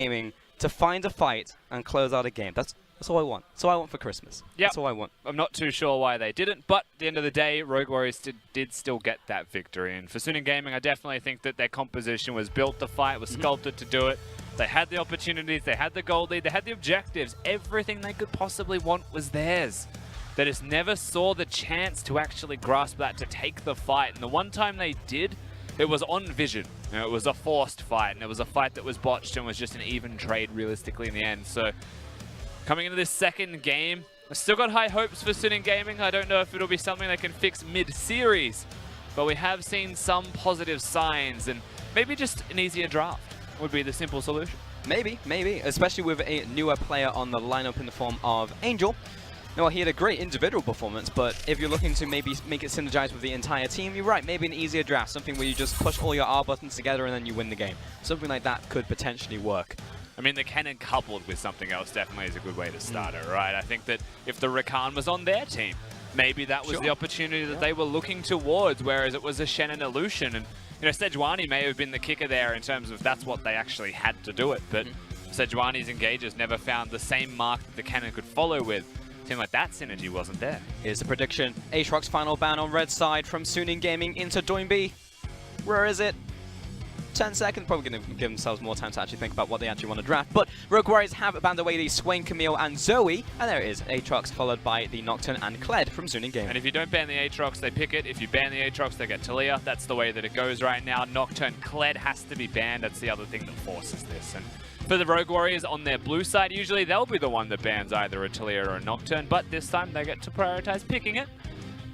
Gaming to find a fight and close out a game. That's all I want. That's all I want for Christmas. Yep. That's all I want. I'm not too sure why they didn't, but at the end of the day, Rogue Warriors did still get that victory. And for Suning Gaming, I definitely think that their composition was built to fight, was sculpted to do it. They had the opportunities, they had the gold lead, they had the objectives. Everything they could possibly want was theirs. They just never saw the chance to actually grasp that, to take the fight. And the one time they did, it was on vision. You know, it was a forced fight, and it was a fight that was botched and was just an even trade realistically in the end. So coming into this second game, I've still got high hopes for Suning Gaming. I don't know if it'll be something they can fix mid-series, but we have seen some positive signs, and maybe just an easier draft would be the simple solution. Maybe, especially with a newer player on the lineup in the form of Angel. Well, he had a great individual performance, but if you're looking to maybe make it synergize with the entire team, you're right, maybe an easier draft, something where you just push all your R buttons together and then you win the game. Something like that could potentially work. I mean, the cannon coupled with something else definitely is a good way to start it, right? I think that if the Rakan was on their team, maybe that was the opportunity that they were looking towards, whereas it was a Shen and Lucian. And, you know, Sejuani may have been the kicker there in terms of that's what they actually had to do it, but Sejuani's engagers never found the same mark that the cannon could follow with. Seemed like that synergy wasn't there. Here's the prediction. Aatrox's final ban on red side from Suning Gaming into Doinb. Where is it? 10 seconds, probably going to give themselves more time to actually think about what they actually want to draft. But Rogue Warriors have banned away the Swain, Camille, and Zoe. And there it is, Aatrox followed by the Nocturne and Kled from Suning Gaming. And if you don't ban the Aatrox, they pick it. If you ban the Aatrox, they get Talia. That's the way that it goes right now. Nocturne, Kled has to be banned. That's the other thing that forces this. And for the Rogue Warriors on their blue side, usually they'll be the one that bans either a Talia or a Nocturne. But this time they get to prioritize picking it.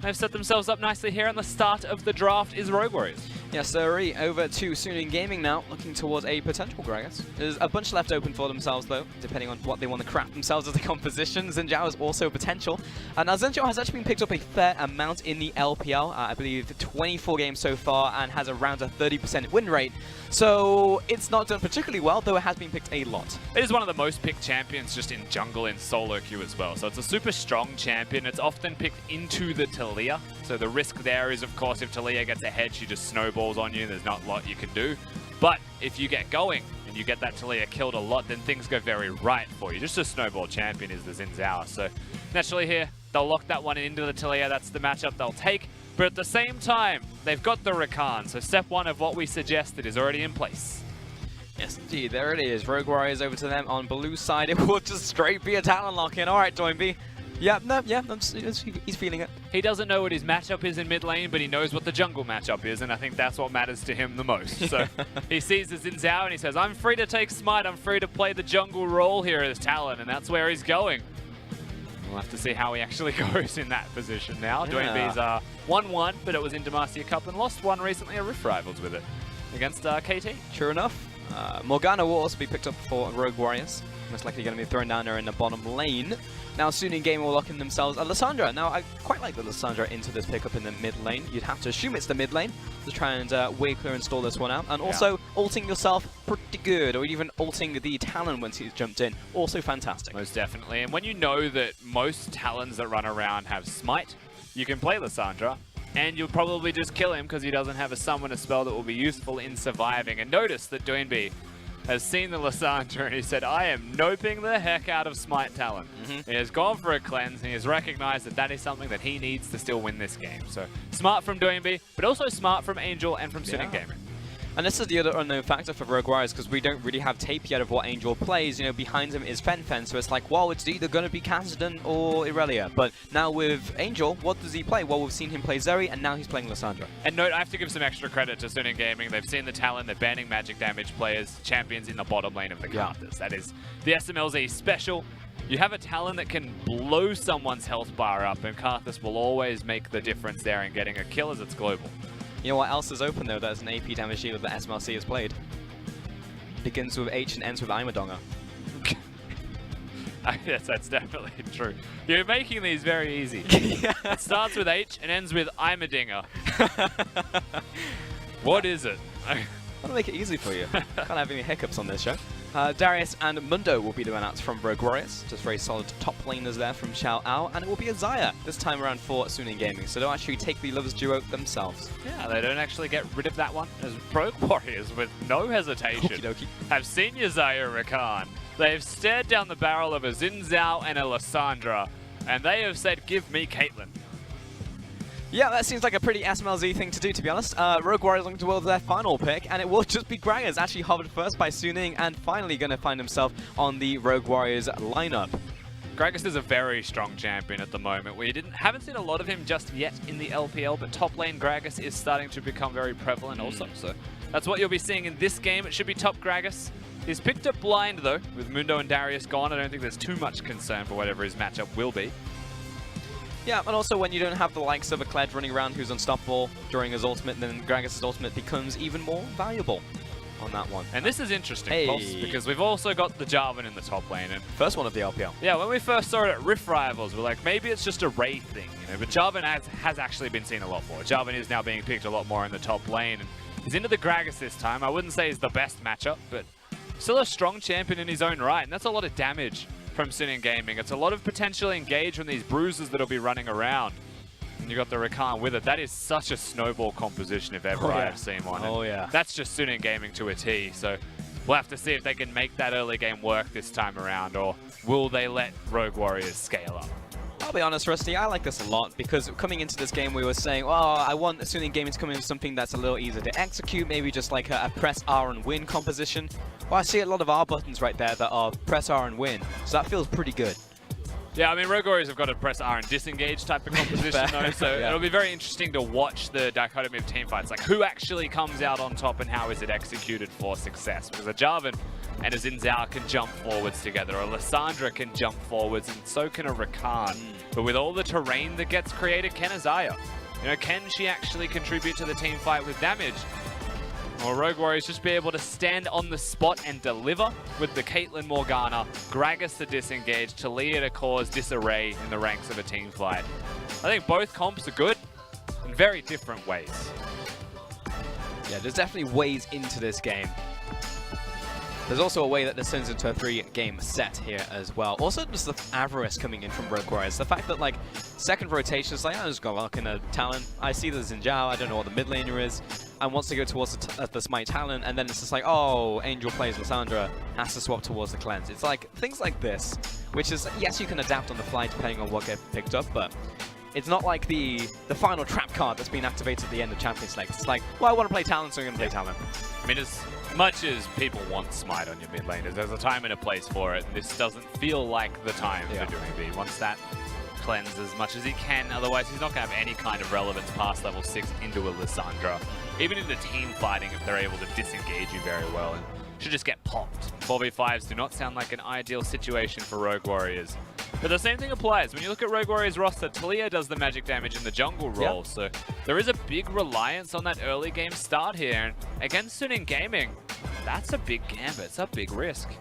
They've set themselves up nicely here, and the start of the draft is Rogue Warriors. Yes, sir. Over to Suning Gaming now, looking towards a potential Gragas. There's a bunch left open for themselves, though, depending on what they want to craft themselves as a composition. Xin Zhao is also potential. And now Xin Zhao has actually been picked up a fair amount in the LPL. I believe 24 games so far, and has around a 30% win rate. So it's not done particularly well, though it has been picked a lot. It is one of the most picked champions just in jungle in solo queue as well. So it's a super strong champion. It's often picked into the Talia. So the risk there is, of course, if Talia gets ahead, she just snowballs on you. There's not a lot you can do. But if you get going and you get that Talia killed a lot, then things go very right for you. Just a snowball champion is the Xin Zhao. So naturally here, they'll lock that one into the Talia. That's the matchup they'll take. But at the same time, they've got the Rakan. So step one of what we suggested is already in place. Yes, indeed. There it is. Rogue Warriors over to them on blue side. It will just straight be a talent lock-in. All right, Doinb. He's feeling it. He doesn't know what his matchup is in mid lane, but he knows what the jungle matchup is, and I think that's what matters to him the most. So he sees the Xin Zhao and he says, I'm free to take Smite, I'm free to play the jungle role here as Talon, and that's where he's going. We'll have to see how he actually goes in that position now. Doinb's 1-1, but it was in Demacia Cup and lost one recently at Rift Rivals with it against KT. True enough. Morgana will also be picked up for Rogue Warriors. Most likely going to be thrown down there in the bottom lane. Now Suning Gaming will lock in themselves a Lissandra. Now I quite like the Lissandra into this pickup in the mid lane. You'd have to assume it's the mid lane to try and way clear and stall this one out. And also ulting yourself pretty good, or even ulting the Talon once he's jumped in. Also fantastic. Most definitely. And when you know that most Talons that run around have Smite, you can play Lissandra. And you'll probably just kill him because he doesn't have a summoner spell that will be useful in surviving. And notice that Doinb has seen the Lissandra and he said, I am noping the heck out of Smite Talon. He has gone for a cleanse and he has recognized that that is something that he needs to still win this game. So smart from Doinb, but also smart from Angel and from Suning Gaming. And this is the other unknown factor for Rogue Warriors, because we don't really have tape yet of what Angel plays. You know, behind him is Fen, so it's like, well, it's either going to be Kassadin or Irelia. But now with Angel, what does he play? Well, we've seen him play Zoe, and now he's playing Lissandra. And note, I have to give some extra credit to Suning Gaming. They've seen the talent, they're banning magic damage players, champions in the bottom lane of the Karthus. That is the SMLZ special. You have a talent that can blow someone's health bar up, and Karthus will always make the difference there in getting a kill as it's global. You know what else is open though? That's an AP damage dealer that SMLC has played. Begins with H and ends with Imadonga. Yes, that's definitely true. You're making these very easy. It starts with H and ends with Imadinger. What is it? I want to make it easy for you. Can't have any hiccups on this show. Darius and Mundo will be the runouts from Rogue Warriors. Just very solid top laners there from Xiao Ao. And it will be a Xayah this time around for Suning Gaming. So they'll actually take the Lovers duo themselves. Yeah, they don't actually get rid of that one, as Rogue Warriors, with no hesitation, have senior Xayah Rakan. They've stared down the barrel of a Xin Zhao and a Lissandra, and they have said, give me Caitlyn. Yeah, that seems like a pretty SMLZ thing to do, to be honest. Rogue Warriors looking towards their final pick, and it will just be Gragas, actually hovered first by Suning, and finally going to find himself on the Rogue Warriors lineup. Gragas is a very strong champion at the moment. We haven't seen a lot of him just yet in the LPL, but top lane Gragas is starting to become very prevalent also. So that's what you'll be seeing in this game. It should be top Gragas. He's picked up blind though, with Mundo and Darius gone. I don't think there's too much concern for whatever his matchup will be. Yeah, and also when you don't have the likes of a Kled running around who's unstoppable during his ultimate, then Gragas' ultimate becomes even more valuable on that one. And this is interesting, Boss, because we've also got the Jarvan in the top lane. And first one of the LPL. Yeah, when we first saw it at Rift Rivals, we're like, maybe it's just a Ray thing, you know, but Jarvan has actually been seen a lot more. Jarvan is now being picked a lot more in the top lane, and he's into the Gragas this time. I wouldn't say he's the best matchup, but still a strong champion in his own right, and that's a lot of damage from Suning Gaming. It's a lot of potential engage from these bruisers that'll be running around. And you got the Rakan with it. That is such a snowball composition if ever I have seen one. Oh yeah. That's just Suning Gaming to a T. So we'll have to see if they can make that early game work this time around, or will they let Rogue Warriors scale up? I'll be honest, Rusty, I like this a lot because coming into this game we were saying, oh, I want Suning Gaming to come in with something that's a little easier to execute, maybe just like a press R and win composition. Well, I see a lot of R buttons right there that are press R and win, so that feels pretty good. Yeah, I mean, Rogue Warriors have got a press R and disengage type of composition though, so it'll be very interesting to watch the dichotomy of teamfights, like who actually comes out on top and how is it executed for success. Because a Jarvan and a Xin Zhao can jump forwards together, or a Lissandra can jump forwards, and so can a Rakan. But with all the terrain that gets created, can a Xayah? You know, can she actually contribute to the team fight with damage? Or Rogue Warriors just be able to stand on the spot and deliver with the Caitlyn Morgana, Gragas to disengage, Talia to cause disarray in the ranks of a team fight. I think both comps are good in very different ways. Yeah, there's definitely ways into this game. There's also a way that this turns into a 3-game set here as well. Also, just the avarice coming in from Rogue Warriors. The fact that, like, second rotation is like, I'm just going to lock in a Talon. I see the Xin Zhao, I don't know what the mid laner is, and wants to go towards the Smite Talon, and then it's just like, oh, Angel plays Lissandra, has to swap towards the Cleanse. It's like, things like this, which is, yes, you can adapt on the fly depending on what gets picked up, but it's not like the final trap card that's been activated at the end of Champions League. It's like, well, I want to play Talon, so I'm going to play Talon. I mean, as much as people want Smite on your mid laners, there's a time and a place for it, and this doesn't feel like the time for doing B. Once that cleanse as much as he can, otherwise he's not going to have any kind of relevance past level 6 into a Lissandra. Even in the team fighting, if they're able to disengage you very well, and should just get popped. 4v5s do not sound like an ideal situation for Rogue Warriors. But the same thing applies. When you look at Rogue Warriors' roster, Talia does the magic damage in the jungle role, so there is a big reliance on that early game start here. And against Suning Gaming, that's a big gambit, it's a big risk.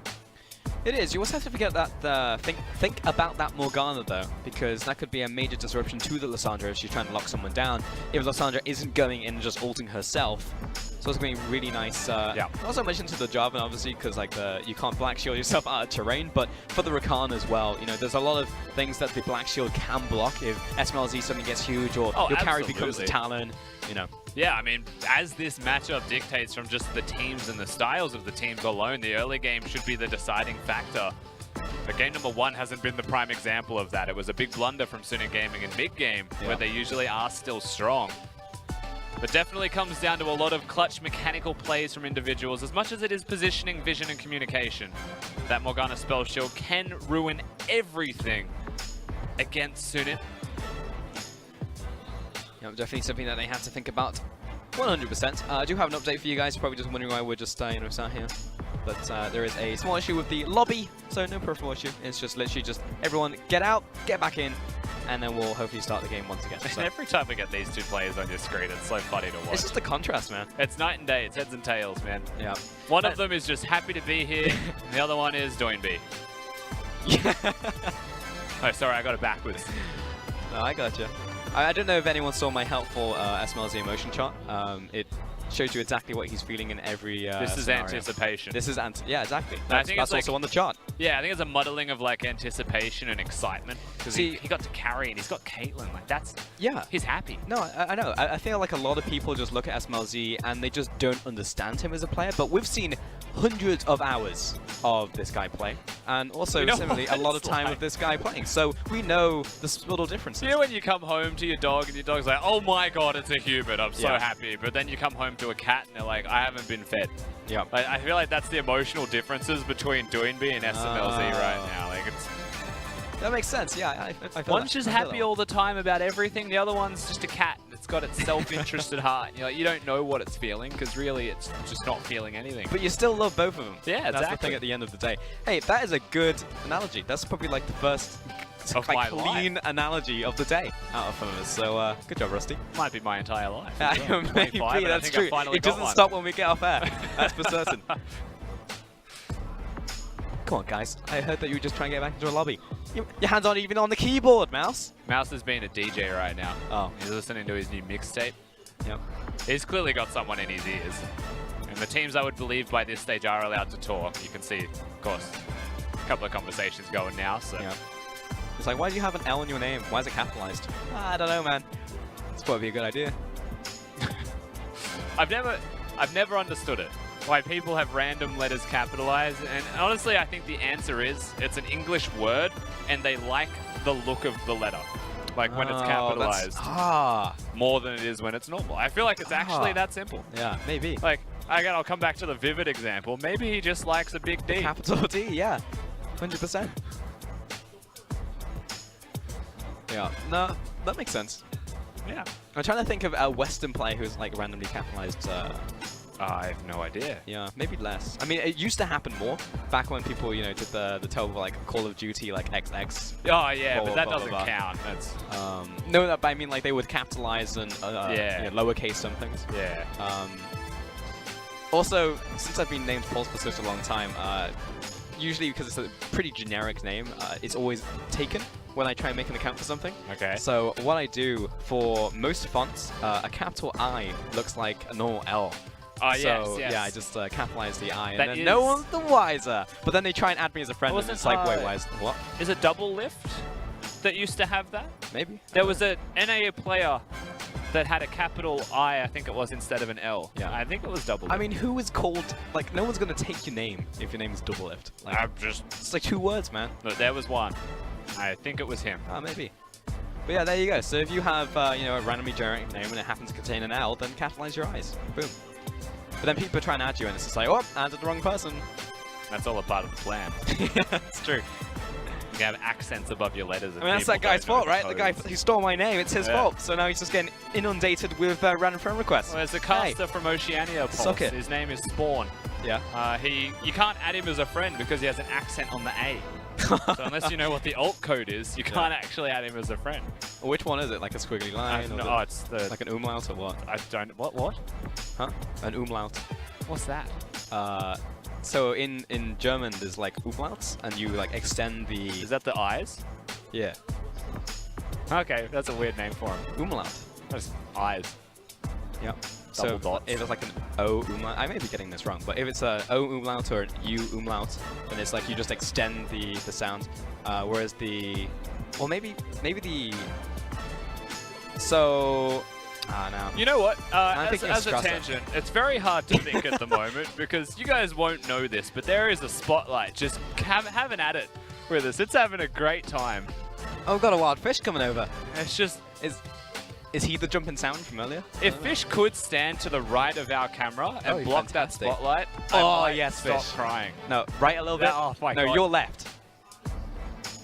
It is. You also have to forget that think about that Morgana though, because that could be a major disruption to the Lissandra if she's trying to lock someone down. If Lissandra isn't going in and just ulting herself, so it's going to be really nice. Also mentioned to the Jarvan obviously, because like you can't black shield yourself out of terrain, but for the Rakan as well, you know, there's a lot of things that the black shield can block if SMLZ suddenly gets huge or your carry becomes a Talon, you know. Yeah, I mean, as this matchup dictates from just the teams and the styles of the teams alone, the early game should be the deciding factor. But game number 1 hasn't been the prime example of that. It was a big blunder from Suning Gaming in mid-game, where they usually are still strong. But definitely comes down to a lot of clutch mechanical plays from individuals, as much as it is positioning, vision, and communication. That Morgana spell shield can ruin everything against Suning. Yeah, definitely something that they have to think about 100%. I do have an update for you guys, probably just wondering why we're just you know, sat here. But there is a small issue with the lobby, so no personal issue. It's just literally just everyone get out, get back in, and then we'll hopefully start the game once again. So. Every time we get these two players on your screen, it's so funny to watch. It's just the contrast, man. It's night and day. It's heads and tails, man. Yeah. One of them is just happy to be here, and the other one is doing B. Yeah. Oh, sorry, I got it backwards. No, I gotcha. I don't know if anyone saw my helpful SMLZ emotion chart. It shows you exactly what he's feeling in every This is scenario. anticipation. This is yeah, exactly. I think That's it's also like, on the chart. Yeah, I think it's a muddling of like anticipation and excitement because he got to carry and he's got Caitlyn. Like that's he's happy. No, I know. I feel like a lot of people just look at SMLZ and they just don't understand him as a player. But we've seen hundreds of hours of this guy play, and also similarly a lot of time of this guy playing. So we know the subtle differences. You know when you come home to your dog and your dog's like, "Oh my god, it's a human! I'm so happy." But then you come home to a cat and they're like, "I haven't been fed." Yeah. Like, I feel like that's the emotional differences between Doinby and SMLZ right now. Like it's. That makes sense. Yeah, I feel One's just happy all the time about everything. The other one's just a cat. It's got its self-interested heart. And you're like, you don't know what it's feeling because really it's just not feeling anything. But you still love both of them. Yeah, that's the thing at the end of the day. Hey, that is a good analogy. That's probably like the first clean analogy of the day out of us. So good job, Rusty. Might be my entire life. Maybe, that's true. It doesn't stop when we get off air. That's for certain. Come on, guys. I heard that you were just trying to get back into a lobby. Your hands aren't even on the keyboard, Mouse. Mouse is being a DJ right now. Oh. He's listening to his new mixtape. Yep. He's clearly got someone in his ears. And the teams I would believe by this stage are allowed to talk. You can see, of course, a couple of conversations going now. So. Yep. It's like, why do you have an L in your name? Why is it capitalized? I don't know, man. It's probably a good idea. I've never understood it. Why people have random letters capitalized, and honestly I think the answer is it's an English word and they like the look of the letter, like when it's capitalized more than it is when it's normal. I feel like it's actually that simple. Yeah, maybe. Like again, I'll come back to the Vivid example. Maybe he just likes a big D. Capital D, yeah, 100%. Yeah, no, that makes sense. Yeah. I'm trying to think of a Western player who's like randomly capitalized. I have no idea. Yeah, maybe less. I mean, it used to happen more back when people, you know, did the terrible like Call of Duty like XX. Oh yeah, but that doesn't count. That's no, but I mean like they would capitalize and you know, lowercase some things. Yeah. Also, since I've been named Pulse for such a long time, usually because it's a pretty generic name, it's always taken when I try and make an account for something. Okay. So what I do for most fonts, a capital I looks like a normal L. Oh, so, yes. yeah, I just capitalize the I, That and then no one's the wiser. But then they try and add me as a friend, and it's like, wait, why is what? Is it Double Lift that used to have that? Maybe. There was a NA player that had a capital I think it was, instead of an L. Yeah. I think it was Double Lift. I mean, who is called, like, no one's going to take your name if your name is Double Lift. Like, it's like 2 words, man. Look, there was one. I think it was him. Maybe. But yeah, there you go. So if you have, you know, a randomly generated name and it happens to contain an L, then capitalize your I's. Boom. But then people try and add you, and it's just like, oh, added the wrong person. That's all a part of the plan. Yeah, that's true. You can have accents above your letters. I mean, that's that guy's fault, right? The guy who stole my name, it's his fault. So now he's just getting inundated with random friend requests. Well, there's a caster from Oceania, Pulse. Suck it. His name is Spawn. Yeah. You can't add him as a friend because he has an accent on the A. So unless you know what the alt code is, you can't actually add him as a friend. Which one is it? Like a squiggly line? No, it's the... Like an umlaut or what? I don't... What? Huh? An umlaut. What's that? So in German, there's like umlauts, and you like extend the... Is that the eyes? Yeah. Okay, that's a weird name for him. Umlaut. That's eyes. Yep. Double so dots. if it's like an O umlaut, I may be getting this wrong, but if it's a O umlaut or an U umlaut, then it's like you just extend the sound. Whereas the... Well, maybe the... So... no. You know what? As a Strasser. tangent, it's very hard to think at the moment because you guys won't know this, but there is a spotlight just having at it with us. It's having a great time. Oh, we've got a wild fish coming over. It's just... Is he the jumping sound from earlier? If Fish could stand to the right of our camera and block that spotlight, yes, stop Fish. crying. No, right a little bit. Oh my no, God. you're left.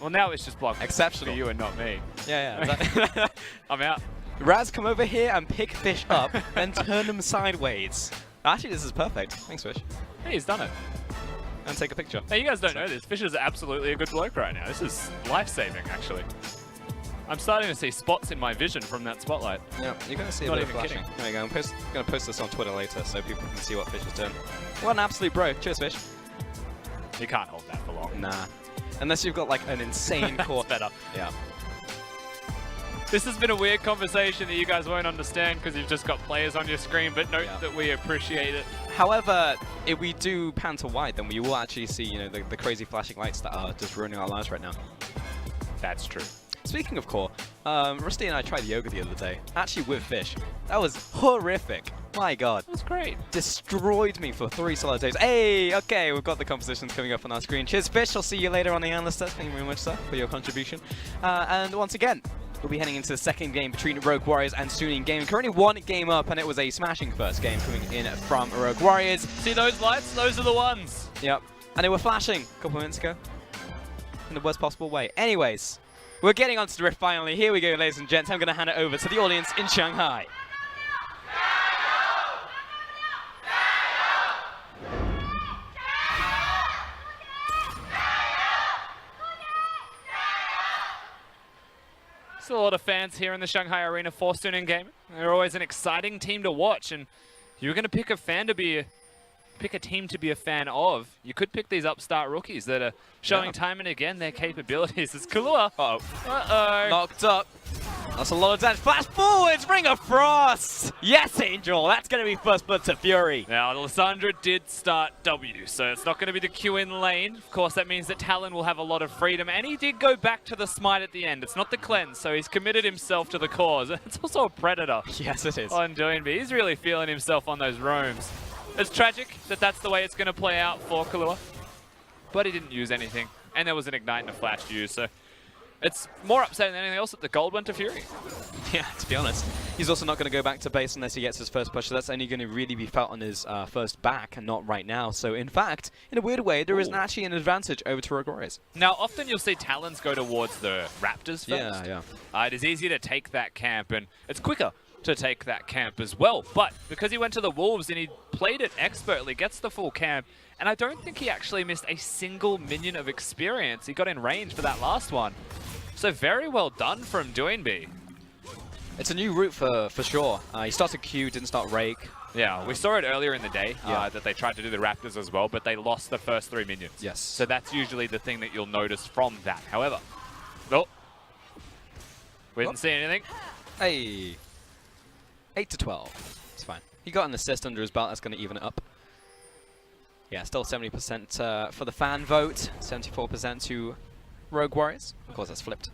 Well, now it's just blocked Exceptional. for you and not me. Yeah. I'm out. Raz, come over here and pick Fish up, then turn him sideways. Actually, this is perfect. Thanks, Fish. Hey, he's done it. And take a picture. Now, you guys don't know this. Fish is absolutely a good bloke right now. This is life-saving, actually. I'm starting to see spots in my vision from that spotlight. Yeah, you're going to see a bit of flashing. There you go. I'm going to post this on Twitter later so people can see what Fish is doing. What an absolute bro. Cheers, Fish. You can't hold that for long. Nah. Unless you've got like an insane core. Better. Yeah. This has been a weird conversation that you guys won't understand because you've just got players on your screen, but note that we appreciate it. However, if we do pan to white, then we will actually see, you know, the crazy flashing lights that are just ruining our lives right now. That's true. Speaking of core, Rusty and I tried yoga the other day, actually with fish. That was horrific. My god. That's great. Destroyed me for 3 solid days. Hey, okay, we've got the compositions coming up on our screen. Cheers, Fish. I'll see you later on the analyst test. Thank you very much, sir, for your contribution. And once again, we'll be heading into the second game between Rogue Warriors and Suning Gaming. Currently 1 game up, and it was a smashing first game coming in from Rogue Warriors. See those lights? Those are the ones. Yep. And they were flashing a couple of minutes ago in the worst possible way. Anyways, we're getting onto the rift finally. Here we go, ladies and gents. I'm going to hand it over to the audience in Shanghai. There's a lot of fans here in the Shanghai Arena for Suning Gaming. They're always an exciting team to watch, and you're going to pick a team to be a fan of. You could pick these upstart rookies that are showing time and again their capabilities. It's Kahlua. Uh-oh. Knocked up. That's a lot of damage. Flash forwards, Ring of Frost. Yes, Angel. That's going to be first blood to Fury. Now, Lysandra did start W, so it's not going to be the Q in lane. Of course, that means that Talon will have a lot of freedom, and he did go back to the smite at the end. It's not the cleanse, so he's committed himself to the cause. It's also a Predator. Yes, it is. On Doinby. He's really feeling himself on those roams. It's tragic that that's the way it's going to play out for Kahlua, but he didn't use anything, and there was an Ignite and a Flash used, so it's more upsetting than anything else that the gold went to Fury. Yeah, to be honest. He's also not going to go back to base unless he gets his first push, so that's only going to really be felt on his first back and not right now. So, in fact, in a weird way, there is actually an advantage over to Rogue Warriors. Now, often you'll see Talons go towards the Raptors first. Yeah. It is easier to take that camp, and it's quicker to take that camp as well. But because he went to the Wolves and he played it expertly, gets the full camp, and I don't think he actually missed a single minion of experience. He got in range for that last one. So very well done from Doinby. It's a new route for sure. He started Q, didn't start Rake. Yeah, we saw it earlier in the day that they tried to do the Raptors as well, but they lost the first 3 minions. Yes. So that's usually the thing that you'll notice from that. However, nope. We didn't see anything. Hey. 8 to 12. It's fine. He got an assist under his belt. That's going to even it up. Yeah, still 70% for the fan vote. 74% to Rogue Warriors. Of course, that's flipped.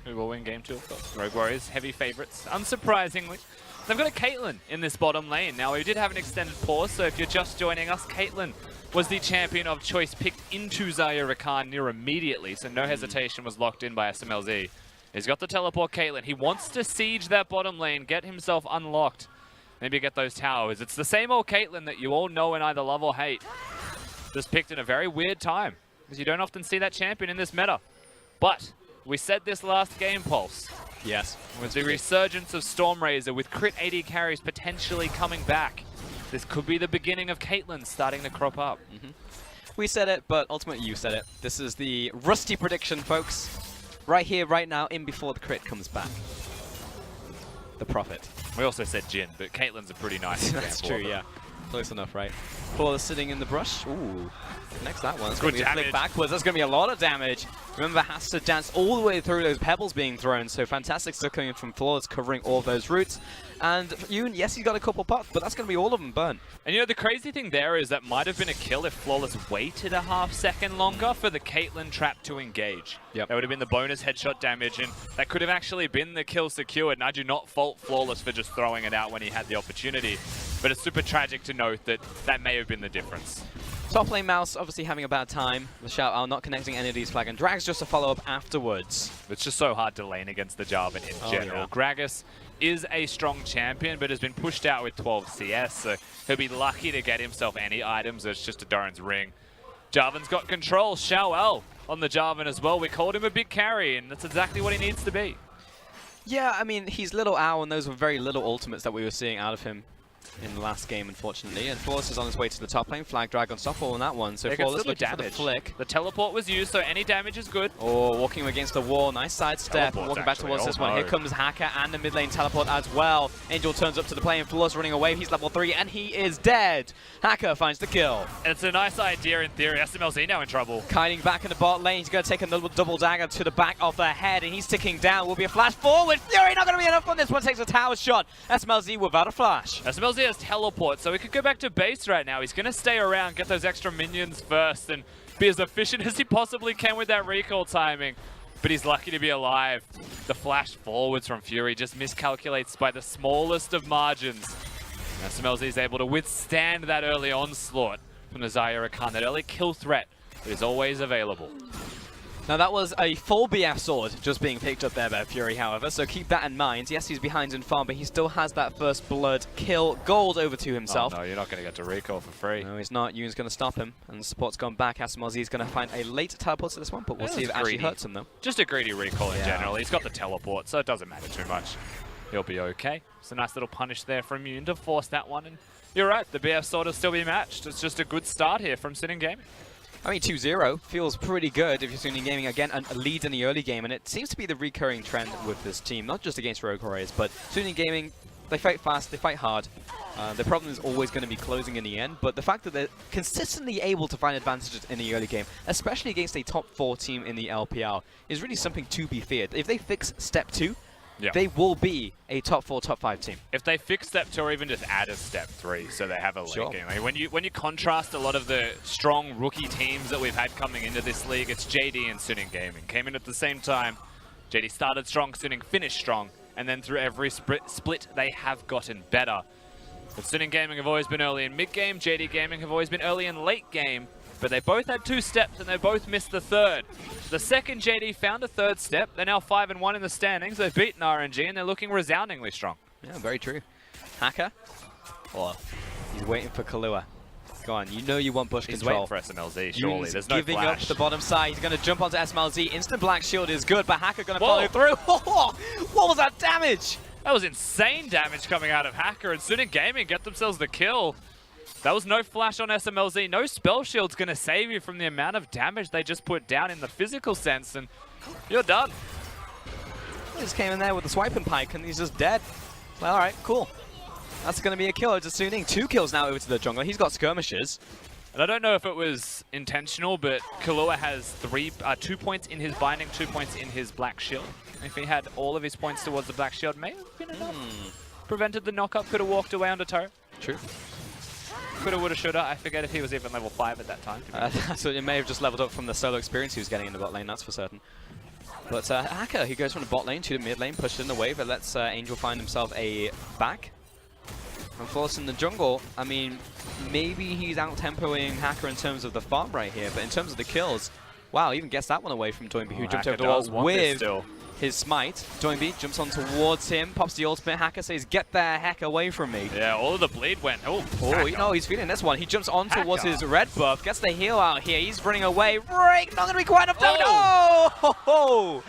Who will win game 2, of course. Rogue Warriors, heavy favorites. Unsurprisingly, they've got a Caitlyn in this bottom lane. Now, we did have an extended pause, so if you're just joining us, Caitlyn was the champion of choice picked into Xayah Rakan near immediately, so no hesitation was locked in by SMLZ. He's got the teleport Caitlyn. He wants to siege that bottom lane, get himself unlocked, maybe get those towers. It's the same old Caitlyn that you all know and either love or hate. Just picked in a very weird time, because you don't often see that champion in this meta. But we said this last game, Pulse. Yes. With the resurgence of Stormrazor, with crit AD carries potentially coming back, this could be the beginning of Caitlyn starting to crop up. We said it, but ultimately you said it. This is the Rusty prediction, folks. Right here, right now, in before the crit comes back. The Prophet. We also said Jhin, but Caitlyn's a pretty nice example. That's true, yeah. Close enough, right? Flawless sitting in the brush. Ooh. Connects that one. It's Good going to be a flick backwards. That's going to be a lot of damage. Remember, has to dance all the way through those pebbles being thrown. So fantastic stuff coming from Flawless, covering all of those routes. And Yoon, yes, he's got a couple pucks, but that's going to be all of them burnt. And you know, the crazy thing there is that might have been a kill if Flawless waited a half-second longer for the Caitlyn trap to engage. Yep. That would have been the bonus headshot damage, and that could have actually been the kill secured. And I do not fault Flawless for just throwing it out when he had the opportunity. But it's super tragic to note that that may have been the difference. Top lane Mouse obviously having a bad time. The shout out not connecting any of these flag and Drags just a follow-up afterwards. It's just so hard to lane against the Jarvan in general. Yeah. Gragas is a strong champion, but has been pushed out with 12 CS, so he'll be lucky to get himself any items. It's just a Doran's ring. Jarvan's got control. Xiao on the Jarvan as well. We called him a big carry, and that's exactly what he needs to be. Yeah, I mean, he's Little Owl, and those were very little ultimates that we were seeing out of him. in the last game, unfortunately. And Flawless is on his way to the top lane. Flag drag unstoppable on that one. So Flawless looking for the flick. The teleport was used, so any damage is good. Oh, walking against the wall. Nice side step. And walking back towards this one. Here comes Hacker and the mid lane teleport as well. Angel turns up to the play and Flawless running away. He's level 3 and he is dead. Hacker finds the kill. It's a nice idea in theory. SMLZ now in trouble. Kiting back in the bot lane. He's going to take a double dagger to the back of the head and he's ticking down. Will be a flash forward. Fury not going to be enough on this one. Takes a tower shot. SMLZ without a flash. SMLZ has teleport, so he could go back to base right now. He's going to stay around, get those extra minions first, and be as efficient as he possibly can with that recall timing. But he's lucky to be alive. The flash forwards from Fury just miscalculates by the smallest of margins. SMLZ is able to withstand that early onslaught from the Zarya Rakan, that early kill threat that is always available. Now that was a full BF sword just being picked up there by Fury, however, so keep that in mind. Yes, he's behind in farm, but he still has that first blood kill gold over to himself. Oh no, you're not going to get to recall for free. No, he's not. Yoon's going to stop him, and the support's gone back. SMLZ is going to find a late teleport to this one, but we'll see if it actually hurts him though. Just a greedy recall in general. He's got the teleport, so it doesn't matter too much. He'll be okay. It's a nice little punish there from Yoon to force that one, and you're right, the BF sword will still be matched. It's just a good start here from Sitting Gaming. I mean, 2-0 feels pretty good if you're Suning Gaming again, a lead in the early game, and it seems to be the recurring trend with this team, not just against Rogue Warriors, but Suning Gaming, they fight fast, they fight hard. The problem is always going to be closing in the end, but the fact that they're consistently able to find advantages in the early game, especially against a top 4 team in the LPL, is really something to be feared. If they fix Step 2, they will be a top 4, top 5 team. If they fix Step 2 or even just add a Step 3 so they have a late game. Like when you contrast a lot of the strong rookie teams that we've had coming into this league, it's JD and Suning Gaming. Came in at the same time. JD started strong, Suning finished strong, and then through every split they have gotten better. But Suning Gaming have always been early in mid-game, JD Gaming have always been early in late game, but they both had 2 steps and they both missed the third. The second JD found a 3rd step, they're now 5-1 in the standings. They've beaten RNG and they're looking resoundingly strong. Yeah, very true. Hacker, well, he's waiting for Kahlua. Go on, you know you want bush control. He's waiting for SMLZ, surely. There's no giving flash. up the bottom side. He's going to jump onto SMLZ. Instant black shield is good, but Hacker going to follow through. What was that damage? That was insane damage coming out of Hacker, and Suning Gaming get themselves the kill. That was no flash on SMLZ. No spell shield's going to save you from the amount of damage they just put down in the physical sense, and you're done. He just came in there with the swiping pike, and he's just dead. Well, all right, cool. That's going to be a kill. Just Suning 2 kills now over to the jungle. He's got skirmishes. And I don't know if it was intentional, but Kahlua has 2 points in his binding, 2 points in his black shield. If he had all of his points towards the black shield, may have been enough. Prevented the knockup, could have walked away on the turret. True. Coulda, woulda, shoulda. I forget if he was even level 5 at that time. So it may have just leveled up from the solo experience he was getting in the bot lane, that's for certain. But Hacker, he goes from the bot lane to the mid lane, pushed in the wave, and lets Angel find himself a back. And Flawless in the jungle, I mean, maybe he's out-tempoing Hacker in terms of the farm right here, but in terms of the kills, wow, even gets that one away from Doinby, who jumped over the wall with his smite. Doinby jumps on towards him, pops the ultimate. Hacker says, get the heck away from me. Yeah, all of the bleed went. Oh, no, he's feeling this one. He jumps on towards his red buff, gets the heal out here. He's running away. Break, not going to be quite enough damage. Oh!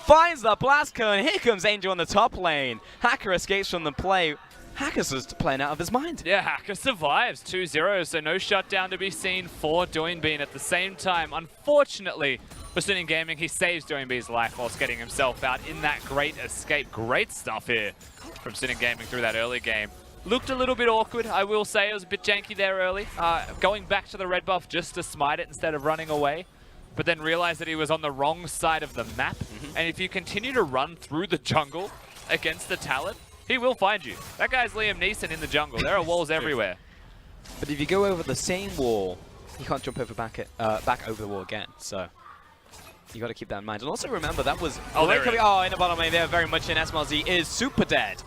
Finds the blast cone. Here comes Angel on the top lane. Hacker escapes from the play. Hacker's just playing out of his mind. Yeah, Hacker survives 2-0, so no shutdown to be seen for Doinby. And at the same time, unfortunately, for Suning Gaming, he saves Doinby's life whilst getting himself out in that great escape. Great stuff here from Suning Gaming through that early game. Looked a little bit awkward, I will say. It was a bit janky there early. Going back to the red buff just to smite it instead of running away. But then realized that he was on the wrong side of the map. And if you continue to run through the jungle against the Talon, he will find you. That guy's Liam Neeson in the jungle. There are walls everywhere. But if you go over the same wall, you can't jump over back over the wall again. So you got to keep that in mind. And also remember that was in the bottom lane. They're very much in. SMLZ is super dead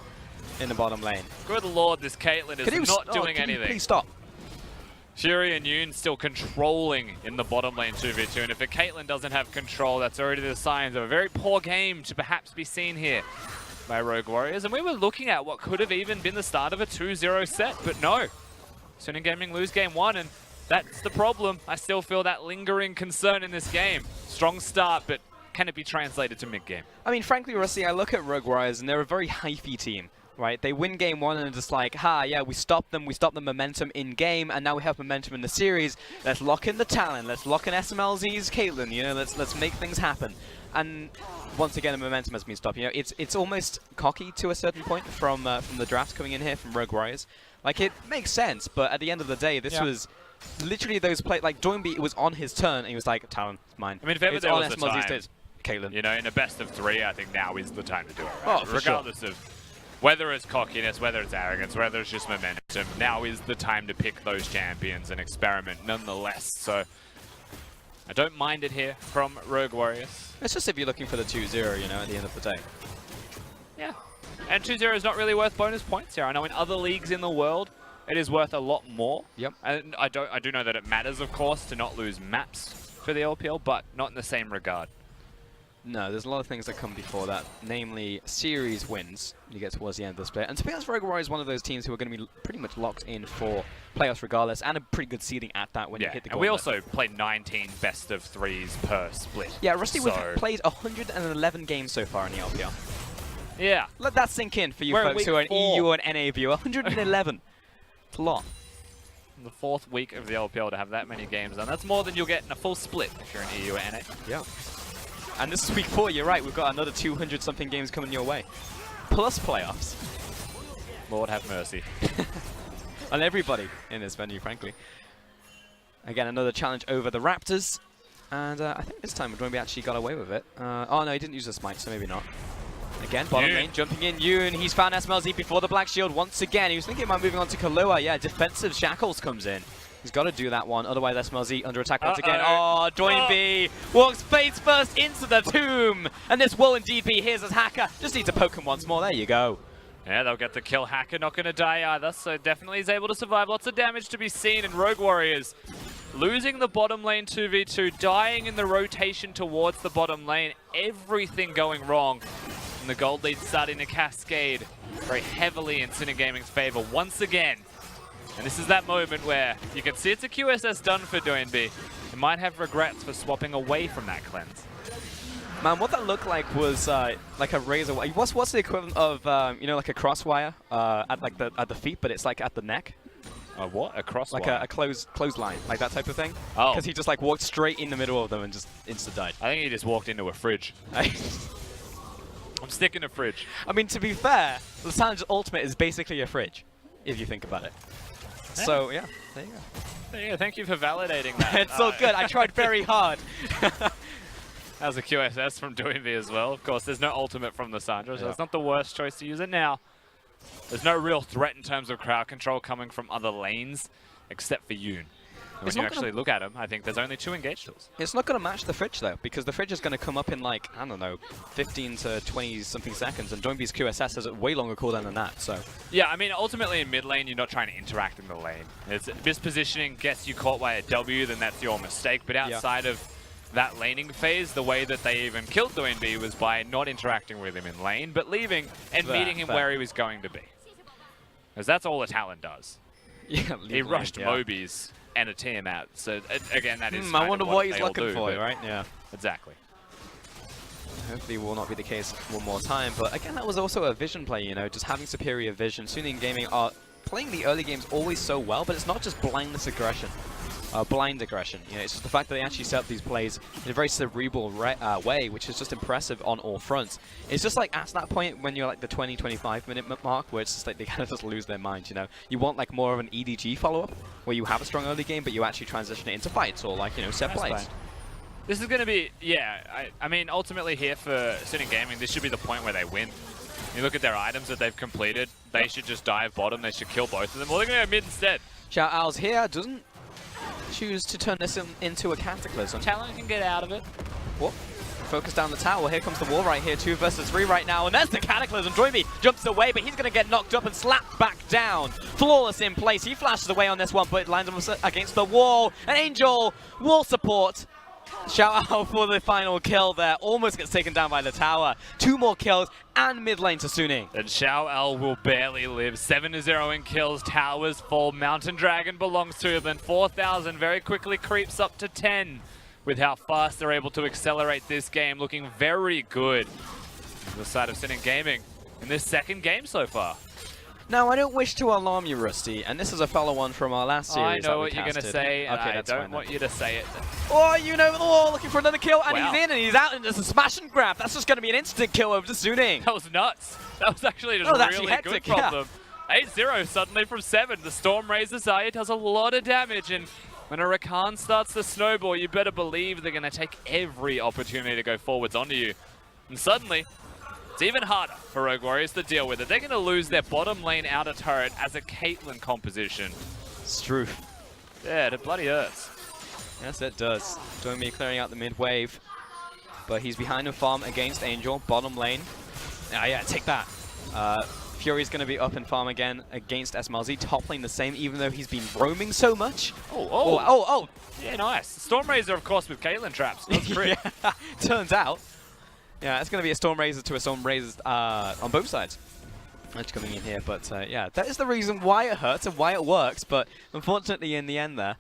in the bottom lane. Good lord, this Caitlyn is not doing anything. Please stop. Fury and Yoon still controlling in the bottom lane 2v2, and if a Caitlyn doesn't have control, that's already the signs of a very poor game to perhaps be seen here by Rogue Warriors. And we were looking at what could have even been the start of a 2-0 set, but no. Suning Gaming lose game 1, and that's the problem. I still feel that lingering concern in this game. Strong start, but can it be translated to mid-game? I mean, frankly, Rusty, I look at Rogue Warriors, and they're a very hypey team. right? They win game 1 and just like, ha, yeah, we stopped them the momentum in game, and now we have momentum in the series. Let's lock in the talent. Let's lock in SMLZ's Caitlyn. You know, let's make things happen. And once again, the momentum has been stopped. You know, it's almost cocky to a certain point from the draft coming in here from Rogue Warriors. Like, it makes sense, but at the end of the day, this was literally those plays. Like, Doinby, it was on his turn, and he was like, talent, it's mine. I mean, if ever there was the time, Caitlyn. you know, in a best of 3, I think now is the time to do it. Oh, Right? for Regardless of whether it's cockiness, whether it's arrogance, whether it's just momentum, now is the time to pick those champions and experiment nonetheless. So I don't mind it here from Rogue Warriors. It's just if you're looking for the 2-0, you know, at the end of the day. Yeah. And 2-0 is not really worth bonus points here. I know in other leagues in the world, it is worth a lot more. Yep. And I do know that it matters, of course, to not lose maps for the LPL, but not in the same regard. No, there's a lot of things that come before that, namely series wins you get towards the end of the split. And to be honest, Rogue Warriors is one of those teams who are going to be pretty much locked in for playoffs regardless, and a pretty good seeding at that when you hit the and we also played 19 best of 3s per split. Yeah, Rusty, we've played 111 games so far in the LPL. Yeah. Let that sink in for you folks who are an EU or an NA viewer. 111. It's a lot. The 4th week of the LPL to have that many games, and that's more than you'll get in a full split if you're an EU or NA. Yeah. And this is week 4, you're right, we've got another 200-something games coming your way. Plus playoffs. Lord have mercy. On everybody in this venue, frankly. Again, another challenge over the Raptors. And I think this time Doinby actually got away with it. Oh no, he didn't use the smite, so maybe not. Again, bottom lane, jumping in, Yoon. He's found SMLZ before the Black Shield once again. He was thinking about moving on to Kahlua. Yeah, defensive Shackles comes in. He's got to do that one, otherwise SMLZ under attack once again. Oh, Doinby walks face first into the tomb! And this will indeed be his as Hacker. Just needs to poke him once more, there you go. Yeah, they'll get the kill. Hacker not going to die either, so definitely is able to survive. Lots of damage to be seen in Rogue Warriors. Losing the bottom lane 2v2, dying in the rotation towards the bottom lane. Everything going wrong. And the gold lead starting to cascade very heavily in Sinner Gaming's favor once again. And this is that moment where you can see it's a QSS done for Doinby. He might have regrets for swapping away from that cleanse. Man, what that looked like was like a razor wire. What's the equivalent of you know, like a crosswire at the feet, but it's like at the neck? A what? A crosswire? Like a clothesline, like that type of thing. Oh. Because he just like walked straight in the middle of them and just insta-died. I think he just walked into a fridge. I'm sticking a fridge. I mean, to be fair, Lissandra's ultimate is basically a fridge, if you think about it. Yeah. So, yeah, there you go. Yeah, thank you for validating that. It's all good. I tried very hard. That was a QSS from Doinby as well. Of course, there's no ultimate from Lissandra, so it's not the worst choice to use it now. There's no real threat in terms of crowd control coming from other lanes, except for Yoon. When you actually look at him, I think there's only 2 engaged tools. It's not going to match the fridge, though, because the fridge is going to come up in, like, I don't know, 15 to 20-something seconds, and Doinby's QSS has a way longer cooldown than that, so... Yeah, I mean, ultimately in mid lane, you're not trying to interact in the lane. Mispositioning gets you caught by a W, then that's your mistake, but outside of that laning phase, the way that they even killed Doinby was by not interacting with him in lane, but leaving and meeting him where he was going to be. Because that's all a Talon does. Yeah, he rushed Mobies and a team out. So again, that is I wonder what he's looking for, right? Yeah. Exactly. Hopefully will not be the case one more time. But again, that was also a vision play, you know, just having superior vision. Suning Gaming are playing the early games always so well, but it's not just blindness aggression. Blind aggression. You know, it's just the fact that they actually set up these plays in a very cerebral way, which is just impressive on all fronts. It's just like at that point when you're like the 20-25 minute mark, where it's just like they kind of just lose their mind. You know, you want like more of an EDG follow-up where you have a strong early game, but you actually transition it into fights or like, you know, set plays. This is going to be, I mean, ultimately here for Sinning Gaming, this should be the point where they win. You look at their items that they've completed, they should just dive bottom, they should kill both of them, or they're going to go mid instead. Xiao Owls here doesn't choose to turn this into a Cataclysm. Talon can get out of it. Whoop. Focus down the tower. Here comes the wall right here. 2 versus 3 right now. And there's the Cataclysm. Doinby jumps away, but he's going to get knocked up and slapped back down. Flawless in place. He flashes away on this one, but it lands him against the wall. An Angel wall support. Shout out for the final kill there. Almost gets taken down by the tower. 2 more kills and mid lane to Suning. And Xiao Al will barely live. 7-0 in kills. Towers fall. Mountain Dragon belongs to him. And 4,000 very quickly creeps up to 10 with how fast they're able to accelerate this game. Looking very good on the side of Sinning Gaming. in this second game so far. Now, I don't wish to alarm you, Rusty, and this is a fellow one from our last series. I know what you're going to say, and I don't want you to say it. Oh, you know, looking for another kill, and he's in, and he's out, and there's a smash and grab. That's just going to be an instant kill over to Suning. That was nuts. That was actually just really good from them. 8-0 suddenly from 7. The Storm raises Zaya, does a lot of damage, and when a Rakan starts to snowball, you better believe they're going to take every opportunity to go forwards onto you. And suddenly, it's even harder for Rogue Warriors to deal with it. They're going to lose their bottom lane outer turret as a Caitlyn composition. It's true. Yeah, it bloody hurts. Yes, it does. Domi clearing out the mid wave. But he's behind in farm against Angel, bottom lane. Yeah, take that. Fury's going to be up in farm again against SMLZ, top lane the same, even though he's been roaming so much. Oh. Yeah, nice. Stormraiser, of course, with Caitlyn traps. That's great. Yeah, turns out. Yeah, it's going to be a Stormraiser to a Stormraiser on both sides. That's coming in here, but yeah, that is the reason why it hurts and why it works, but unfortunately in the end there,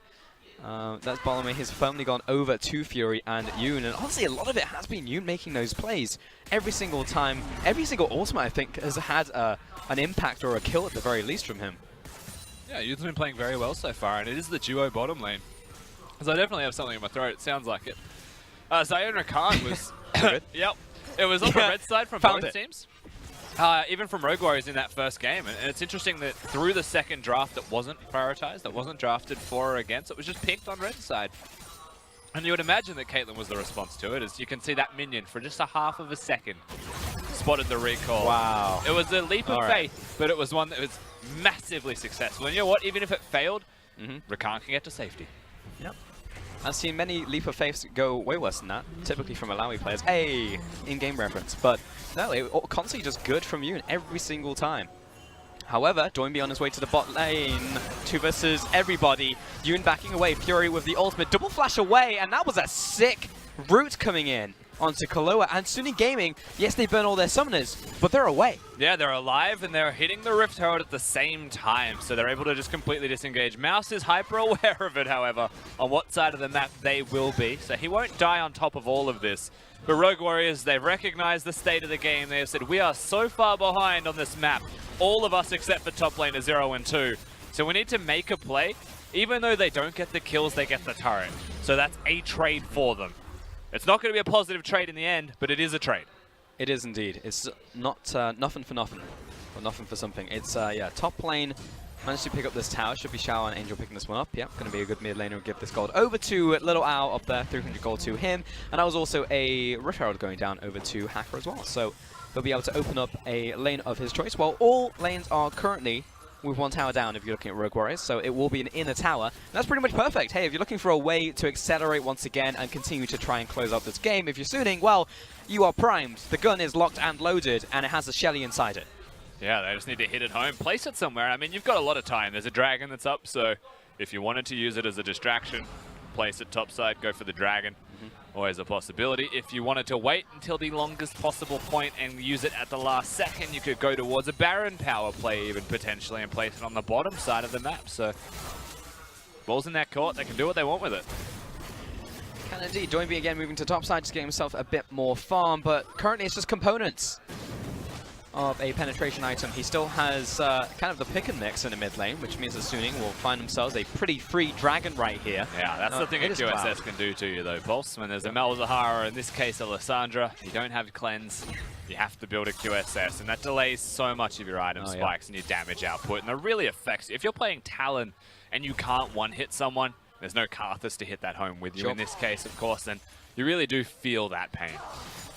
that's Barlome has firmly gone over to Fury and Yoon, and honestly a lot of it has been Yoon making those plays. Every single time, every single ultimate I think has had an impact or a kill at the very least from him. Yeah, Yoon's been playing very well so far, and it is the duo bottom lane. Because I definitely have something in my throat, it sounds like it. Zion Rakan was... Yep. It was on the red side from both teams. Even from Rogue Warriors in that first game. And it's interesting that through the second draft that wasn't prioritized, that wasn't drafted for or against, it was just picked on red side. And you would imagine that Caitlyn was the response to it, as you can see that minion for just a half of a second spotted the recall. Wow. It was a leap of faith, but it was one that was massively successful. And you know what? Even if it failed, Rakan can get to safety. Yep. I've seen many leap of faiths go way worse than that, typically from Malawi players. Hey, in-game reference. But no, it constantly just good from Yoon every single time. However, Doinby on his way to the bot lane, 2 versus everybody. Yoon backing away, Fury with the ultimate, double flash away, and that was a sick route coming in onto Kaloa. And Suning Gaming, yes, they burn all their summoners, but they're away. Yeah, they're alive and they're hitting the Rift Herald at the same time, so they're able to just completely disengage. Mouse is hyper aware of it, however, on what side of the map they will be, so he won't die on top of all of this. But Rogue Warriors, they've recognized the state of the game. They have said, we are so far behind on this map, all of us except for top laner 0 and 2. So we need to make a play. Even though they don't get the kills, they get the turret. So that's a trade for them. It's not going to be a positive trade in the end, but it is a trade. It is indeed. It's not nothing for nothing, or nothing for something. It's, yeah, top lane managed to pick up this tower. Should be Shao and Angel picking this one up. Yeah, going to be a good mid laner. Give this gold over to Little Owl up there, 300 gold to him. And that was also a Rift Herald going down over to Hacker as well. So they'll be able to open up a lane of his choice. Well, all lanes are currently with 1 tower down if you're looking at Rogue Warriors, so it will be an inner tower. And that's pretty much perfect. Hey, if you're looking for a way to accelerate once again and continue to try and close out this game, if you're Suning, well, you are primed. The gun is locked and loaded, and it has a Shelly inside it. Yeah, they just need to hit it home, place it somewhere. I mean, you've got a lot of time. There's a dragon that's up, so if you wanted to use it as a distraction, place it topside, go for the dragon. Always a possibility. If you wanted to wait until the longest possible point and use it at the last second, you could go towards a Baron power play even potentially and place it on the bottom side of the map. So, ball's in that court. They can do what they want with it. Can indeed. Doinby again moving to top side, just getting himself a bit more farm, but currently it's just components of a penetration item. He still has kind of the pick and mix in the mid lane, which means that Suning will find themselves a pretty free dragon right here. Yeah, that's the thing a QSS can do to you though, Pulse. When there's a Malzahar, or in this case a Lissandra, you don't have cleanse, you have to build a QSS, and that delays so much of your item spikes and your damage output, and it really affects you. If you're playing Talon and you can't one-hit someone, there's no Karthus to hit that home with you in this case, of course, then you really do feel that pain.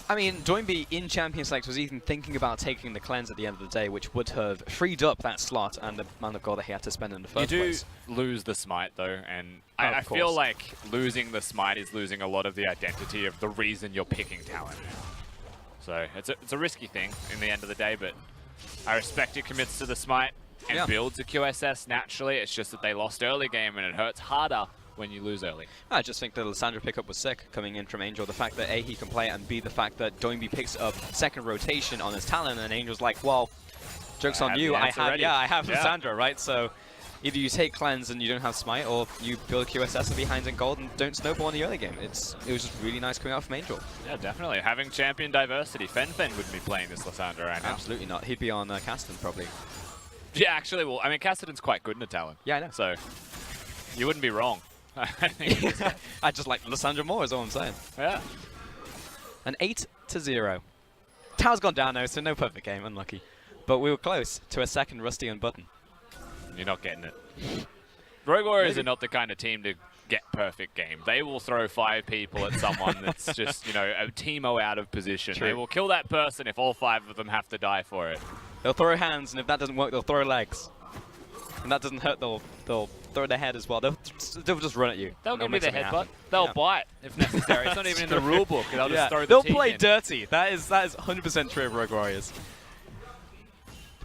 I mean, Doinby in Champion Select was even thinking about taking the cleanse at the end of the day, which would have freed up that slot and the amount of gold that he had to spend in the first place. You do lose the smite, though, and I feel like losing the smite is losing a lot of the identity of the reason you're picking Talon. So it's a risky thing in the end of the day, but I respect he commits to the smite and builds a QSS naturally. It's just that they lost early game, and it hurts harder when you lose early. I just think the Lissandra pickup was sick coming in from Angel. The fact that A, he can play, and B, the fact that Doinby picks up second rotation on his Talon, and Angel's like, well, joke's on you, I have Lissandra, right? So either you take cleanse and you don't have smite, or you build QSS behind in gold and don't snowball in the early game. It was just really nice coming out from Angel. Yeah, definitely. Having champion diversity. Fen wouldn't be playing this Lysandra right now. Absolutely not. He'd be on Caston probably. Yeah, actually, well, I mean, Cassidy's quite good in a Talon. Yeah, I know. So, you wouldn't be wrong. I think I just like Lysandra more is all I'm saying. yeah. An 8-0. Tower's gone down though, so no perfect game, unlucky. But we were close to a second Rusty and Button. You're not getting it. Rogue Warriors are not the kind of team to get perfect game. They will throw 5 people at someone that's just, you know, a teamo out of position. True. They will kill that person if all 5 of them have to die for it. They'll throw hands, and if that doesn't work, they'll throw legs. And that doesn't hurt, they'll throw their head as well. They'll just run at you. They'll give me the headbutt. Happen. They'll Yeah. bite if necessary. It's not even in the rule book. They'll just throw the They'll team play in. dirty. That is 100% true of Rogue Warriors.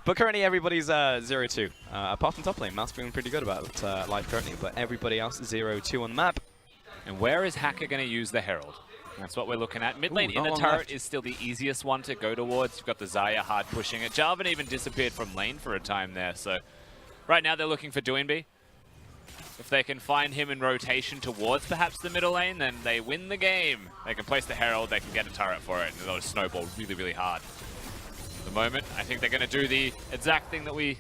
But currently everybody's 0-2. Apart from top lane, Mouse feeling pretty good about life currently, but everybody else 0-2 on the map. And where is Hacker going to use the Herald? That's what we're looking at. Mid lane Ooh, in the not turret left. is still the easiest one to go towards. You've got the Xayah hard pushing it. Jarvan even disappeared from lane for a time there. So right now they're looking for Doinby. If they can find him in rotation towards perhaps the middle lane, then they win the game. They can place the Herald, they can get a turret for it, and they'll snowball really, really hard. At the moment, I think they're going to do the exact thing that we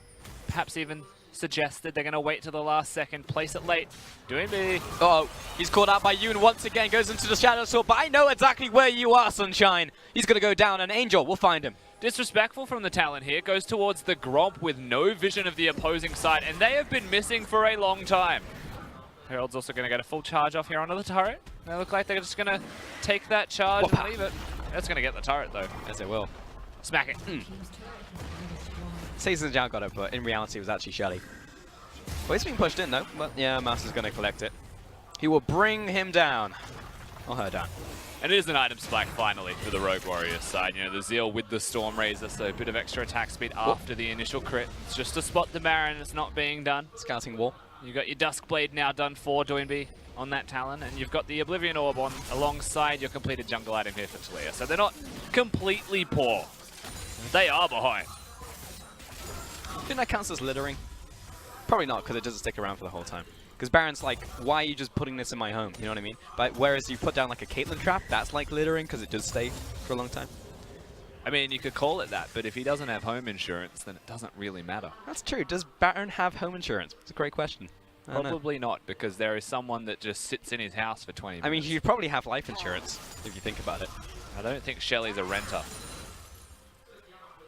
perhaps even suggested. They're going to wait till the last second, place it late. Doinby. Oh, he's caught out by Yoon once again, goes into the Shadow Sword, but I know exactly where you are, Sunshine. He's going to go down, and Angel will find him. Disrespectful from the Talon here, goes towards the Gromp with no vision of the opposing side, and they have been missing for a long time. Herald's also going to get a full charge off here onto the turret. They look like they're just going to take that charge and leave it. That's going to get the turret though. Yes, it will. Smack it. Season Jao got it, but in reality it was actually Shelly. Well, he's being pushed in though, but yeah, Master's going to collect it. He will bring him down. Or her down. And it is an item spike finally for the Rogue Warriors side. You know, the Zeal with the Storm Razor, so a bit of extra attack speed after the initial crit. It's just to spot the Baron, it's not being done. Scouting wall. You've got your Duskblade now done for Doinby on that Talon, and you've got the Oblivion Orb on alongside your completed jungle item here for Talia. So they're not completely poor. They are behind. Do you think that counts as littering? Probably not, because it doesn't stick around for the whole time. Because Baron's like, why are you just putting this in my home? You know what I mean? But whereas you put down like a Caitlyn trap, that's like littering because it does stay for a long time. I mean, you could call it that, but if he doesn't have home insurance, then it doesn't really matter. That's true. Does Baron have home insurance? It's a great question. I don't know. Probably not, because there is someone that just sits in his house for 20 minutes. I mean, you probably have life insurance if you think about it. I don't think Shelly's a renter.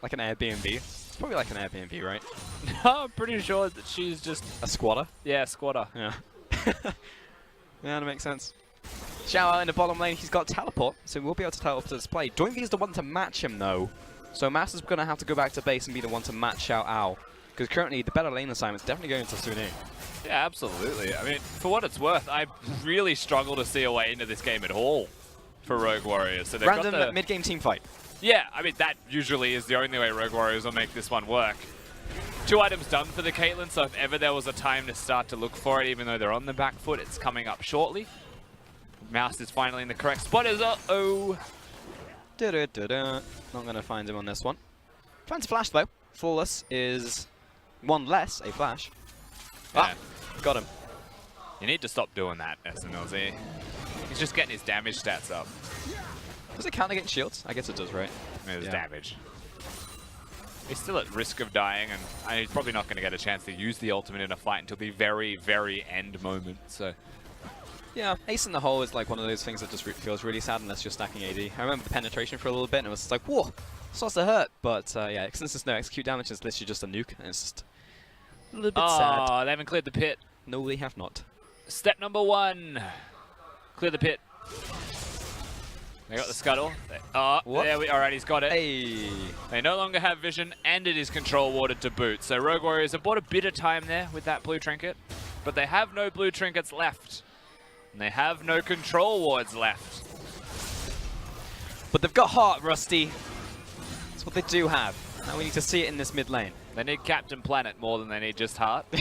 Like an Airbnb. It's probably like an Airbnb, right? No, I'm pretty sure that she's just... A squatter? Yeah, squatter. Yeah. Yeah, that makes sense. Xiao in the bottom lane, he's got teleport, so we'll be able to teleport to display. Doinby's the one to match him though. So Master's going to have to go back to base and be the one to match Xiao Ao. Because currently the better lane assignment's definitely going to Sune. Yeah, absolutely. I mean, for what it's worth, I really struggle to see a way into this game at all for Rogue Warriors. So they've Random got the mid-game team fight. Yeah, I mean, that usually is the only way Rogue Warriors will make this one work. 2 items done for the Caitlyn, so if ever there was a time to start to look for it, even though they're on the back foot, it's coming up shortly. Mouse is finally in the correct spot. Uh-oh. Not going to find him on this one. Finds Flash though. Flawless is one less a Flash. Yeah. Ah, got him. You need to stop doing that, SNLZ. He's just getting his damage stats up. Does it count against shields? I guess it does, right? There's damage. He's still at risk of dying, and he's probably not going to get a chance to use the ultimate in a fight until the very, very end moment. So, yeah, Ace in the hole is like one of those things that just feels really sad unless you're stacking AD. I remember the penetration for a little bit, and it was just like, whoa, starts to hurt. But yeah, since there's no execute damage, it's literally just a nuke, and it's just a little bit sad. Oh, they haven't cleared the pit. No, they have not. Step number 1. Clear the pit. They got the scuttle. There we alright, he's got it. Hey. They no longer have vision, and it is control warded to boot. So Rogue Warriors have bought a bit of time there with that blue trinket, but they have no blue trinkets left. And they have no control wards left. But they've got heart, Rusty. That's what they do have. Now we need to see it in this mid lane. They need Captain Planet more than they need just heart. They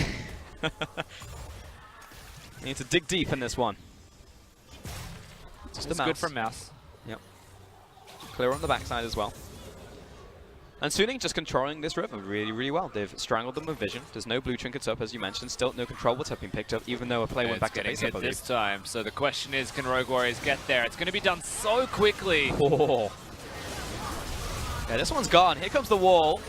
need to dig deep in this one. Just It's good from Mouse. Yep. Clear on the backside as well. And Suning just controlling this river really, really well. They've strangled them with vision. There's no blue trinkets up, as you mentioned. Still no control what's been picked up, even though a play went back to base, I believe. This time. So the question is, can Rogue Warriors get there? It's going to be done so quickly. Oh. Yeah, this one's gone. Here comes the wall.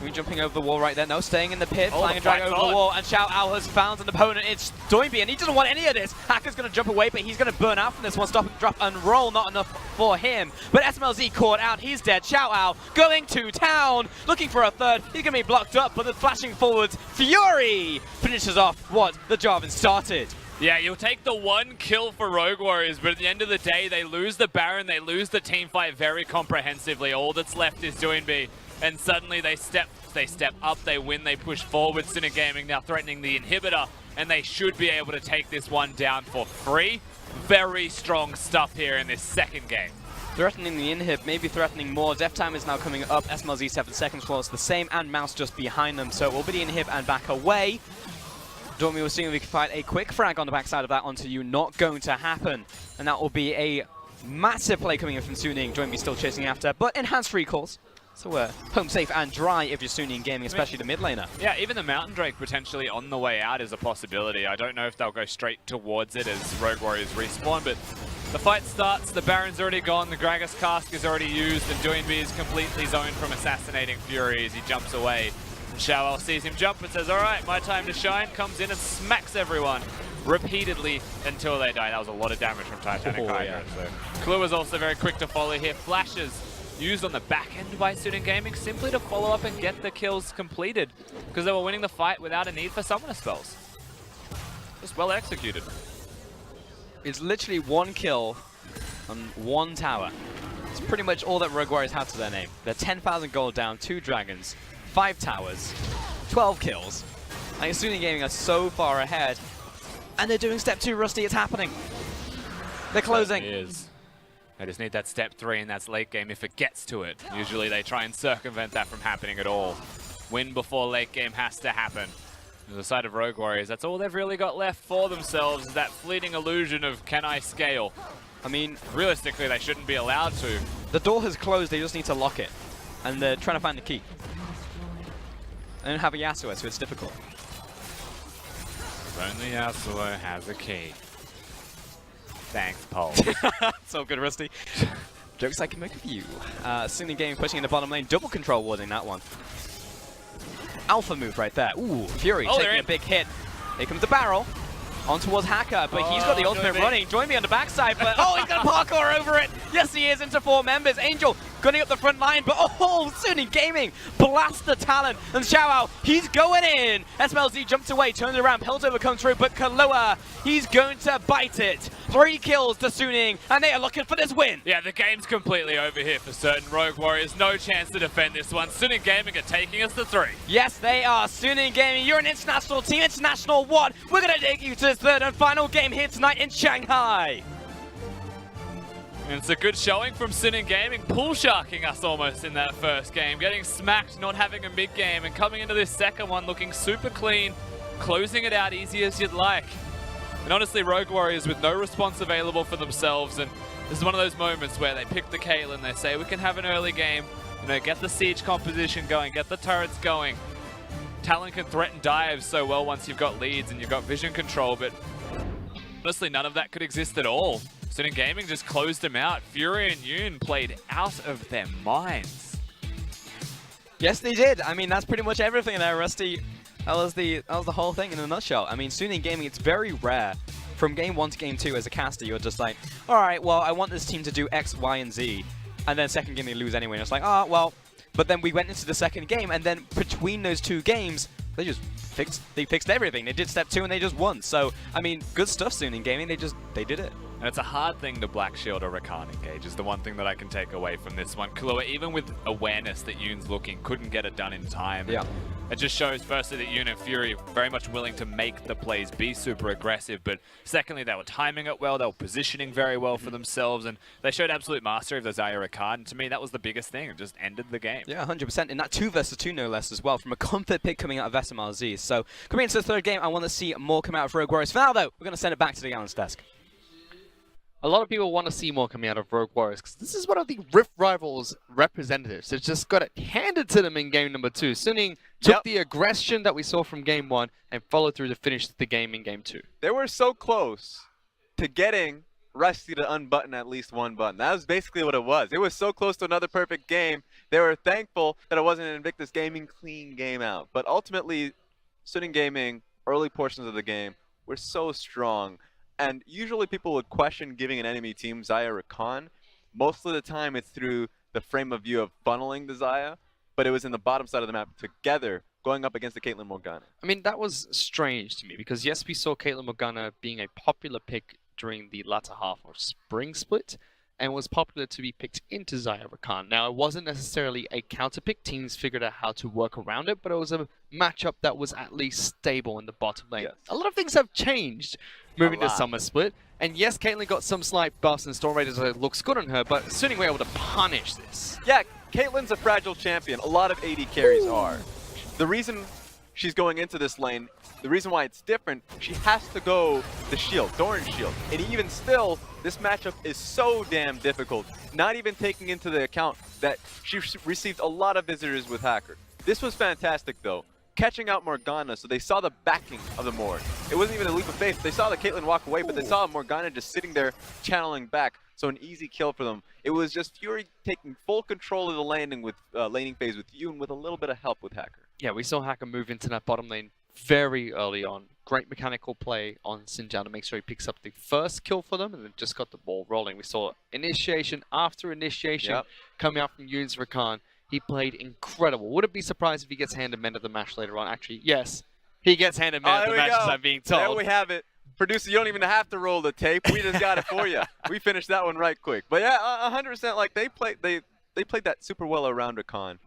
Are jumping over the wall right there? No, staying in the pit, flying a drag over the wall, and Xiao Ao has found an opponent. It's Doinby, and he doesn't want any of this. Hacker's going to jump away, but he's going to burn out from this one. Stop, drop, and roll, not enough for him. But SMLZ caught out, he's dead. Xiao Ao going to town, looking for a third. He's going to be blocked up, but the flashing forwards, Fury finishes off what the Jarvan started. Yeah, you'll take the one kill for Rogue Warriors, but at the end of the day, they lose the Baron, they lose the team fight very comprehensively. All that's left is Doinby, and suddenly they step up, they win, they push forward. Sinner Gaming now threatening the inhibitor, and they should be able to take this one down for free. Very strong stuff here in this second game. Threatening the inhib, maybe threatening more. Death time is now coming up. SMLZ 7 seconds was the same, and Mouse just behind them, so it will be the inhib and back away. Doinby was seeing if we could find a quick frag on the backside of that onto you. Not going to happen. And that will be a massive play coming in from Suning. Doinby still chasing after, but enhanced recalls. So home safe and dry if you're Suning Gaming, especially the mid laner. Yeah, even the Mountain Drake potentially on the way out is a possibility. I don't know if they'll go straight towards it as Rogue Warriors respawn, but the fight starts, the Baron's already gone, the Gragas cask is already used, and Doinby is completely zoned from assassinating Fury as he jumps away. Xiao Ao sees him jump and says, alright, my time to shine, comes in and smacks everyone repeatedly until they die. That was a lot of damage from Titanic Hydra. So Clue is also very quick to follow here. Flashes used on the back end by Student Gaming simply to follow up and get the kills completed because they were winning the fight without a need for summoner spells. Just well executed. It's literally one kill on one tower. It's pretty much all that Rogue Warriors have to their name. They're 10,000 gold down, 2 dragons, 5 towers, 12 kills. And Student Gaming are so far ahead. And they're doing step 2, Rusty, it's happening. They're closing. It is. They just need that step 3, and that's late game if it gets to it. Usually they try and circumvent that from happening at all. Win before late game has to happen. On the side of Rogue Warriors, that's all they've really got left for themselves, is that fleeting illusion of, can I scale? I mean, realistically, they shouldn't be allowed to. The door has closed, they just need to lock it. And they're trying to find the key. I don't have a Yasuo, so it's difficult. Only Yasuo has a key. Thanks, Paul. So good, Rusty. Jokes I can make of you. Student Gaming pushing in the bottom lane, double control warding that one. Alpha move right there. Ooh, Fury taking a big hit. Here comes the barrel. On towards Hacker, but he's got the ultimate running. Join me on the backside, but oh, he's going to parkour over it. Yes, he is, into 4 members. Angel gunning up the front line, but oh, Student Gaming blast the talent. And Xiao Ao, he's going in. SMLZ jumps away, turns around, Piltover comes through, but Kaloa, he's going to bite it. 3 kills to Suning, and they are looking for this win. Yeah, the game's completely over here for certain. Rogue Warriors, no chance to defend this one. Student Gaming are taking us to 3. Yes, they are. Student Gaming, you're an international team. International what? We're going to take you to this 3rd and final game here tonight in Shanghai. And it's a good showing from Student Gaming, pull sharking us almost in that first game, getting smacked, not having a mid game, and coming into this second one looking super clean, closing it out easy as you'd like. And honestly, Rogue Warriors with no response available for themselves, and this is one of those moments where they pick the Caitlyn, they say we can have an early game, you know, get the siege composition going, get the turrets going. Talon can threaten dives so well once you've got leads and you've got vision control, but honestly, none of that could exist at all. Student Gaming just closed them out. Fury and Yoon played out of their minds. Yes, they did. I mean, that's pretty much everything there, Rusty. That was the whole thing in a nutshell. I mean, Student Gaming, it's very rare. From game 1 to game 2 as a caster, you're just like, all right, well, I want this team to do X, Y, and Z. And then second game, they lose anyway. And it's like, oh, well. But then we went into the second game, and then between those 2 games, they just fixed everything. They did step 2 and they just won. So, I mean, good stuff Student Gaming. They did it. And it's a hard thing to Black Shield or Rakan engage is the one thing that I can take away from this one. Kahlua, even with awareness that Yoon's looking, couldn't get it done in time. Yeah. It just shows, firstly, that Yoon and Fury are very much willing to make the plays, be super aggressive, but secondly, they were timing it well, they were positioning very well for themselves, and they showed absolute mastery of the Zarya Rakan, and to me, that was the biggest thing. It just ended the game. Yeah, 100%. In that 2 versus 2, no less, as well, from a comfort pick coming out of SMLZ. So, coming into the 3rd game, I want to see more come out of Rogue Warriors. For now, though, we're going to send it back to the Gallant's desk. A lot of people want to see more coming out of Rogue Warriors because this is one of the Rift Rivals representatives. They just got it handed to them in game number 2. Suning took the aggression that we saw from game 1 and followed through to finish the game in game 2. They were so close to getting Rusty to unbutton at least one button. That was basically what it was. It was so close to another perfect game. They were thankful that it wasn't an Invictus Gaming clean game out. But ultimately, Suning Gaming, early portions of the game, were so strong. And usually people would question giving an enemy team Xayah or Rakan. Most of the time it's through the frame of view of funneling the Xayah, but it was in the bottom side of the map together going up against the Caitlyn Morgana. I mean, that was strange to me because yes, we saw Caitlyn Morgana being a popular pick during the latter half of Spring Split and was popular to be picked into Xayah Rakan. Now, it wasn't necessarily a counter pick. Teams figured out how to work around it, but it was a matchup that was at least stable in the bottom lane. Yes. A lot of things have changed moving to Summer Split. And yes, Caitlyn got some slight buffs and Storm Raiders looks good on her, but Suning were able to punish this. Yeah, Caitlyn's a fragile champion. A lot of AD carries are. The reason she's going into this lane, the reason why it's different, she has to go the shield, Doran's shield. And even still, this matchup is so damn difficult, not even taking into the account that she received a lot of visitors with Hacker. This was fantastic though. Catching out Morgana, so they saw the backing of the Morg. It wasn't even a leap of faith. They saw the Caitlyn walk away, but they saw Morgana just sitting there channeling back. So an easy kill for them. It was just Fury taking full control of the laning with laning phase with Yoon with a little bit of help with Hacker. Yeah, we saw Hacker move into that bottom lane very early on. Great mechanical play on Sinjan to make sure he picks up the first kill for them and then just got the ball rolling. We saw initiation after initiation coming out from Yoon's Rakan. He played incredible. Wouldn't be surprised if he gets handed man of the match later on. Actually, yes, he gets handed man of the match as I'm being told. There we have it. Producer, you don't even have to roll the tape. We just got it for you. We finished that one right quick. But yeah, 100%. Like they played that super well around Rakan.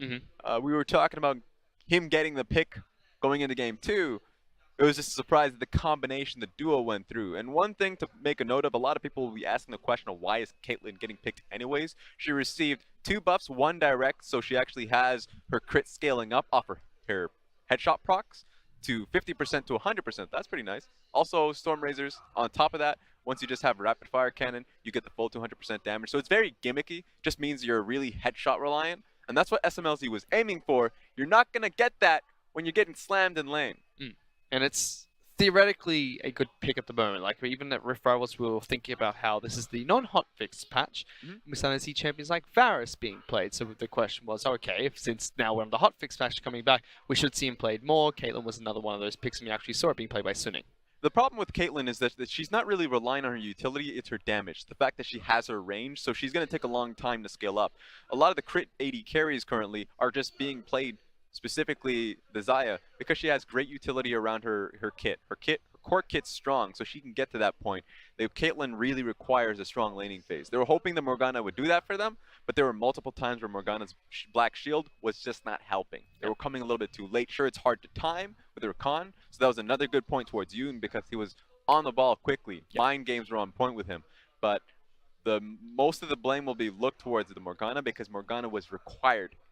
We were talking about him getting the pick going into game 2. It was just a surprise that the combination, the duo went through. And one thing to make a note of, a lot of people will be asking the question of why is Caitlyn getting picked anyways. She received 2 buffs, 1 direct, so she actually has her crit scaling up off her headshot procs to 50% to 100%. That's pretty nice. Also, Storm Razors, on top of that, once you just have rapid fire cannon, you get the full 200% damage. So it's very gimmicky, just means you're really headshot reliant. And that's what SMLZ was aiming for. You're not going to get that when you're getting slammed in lane. And it's theoretically a good pick at the moment. Like, even at Rift Rivals, we were thinking about how this is the non-hotfix patch. We're starting to see champions like Varus being played. So the question was, okay, since now we're on the hotfix patch coming back, we should see him played more. Caitlyn was another one of those picks, and we actually saw it being played by Suning. The problem with Caitlyn is that she's not really relying on her utility, it's her damage. The fact that she has her range, so she's going to take a long time to scale up. A lot of the crit AD carries currently are just being played, specifically the Xayah, because she has great utility around her kit. Her core kit's strong, so she can get to that point. Caitlyn really requires a strong laning phase. They were hoping that Morgana would do that for them, but there were multiple times where Morgana's Black Shield was just not helping. They were coming a little bit too late. Sure, it's hard to time with Rakan, so that was another good point towards Yoon because he was on the ball quickly. Mind games were on point with him, but most of the blame will be looked towards the Morgana because Morgana was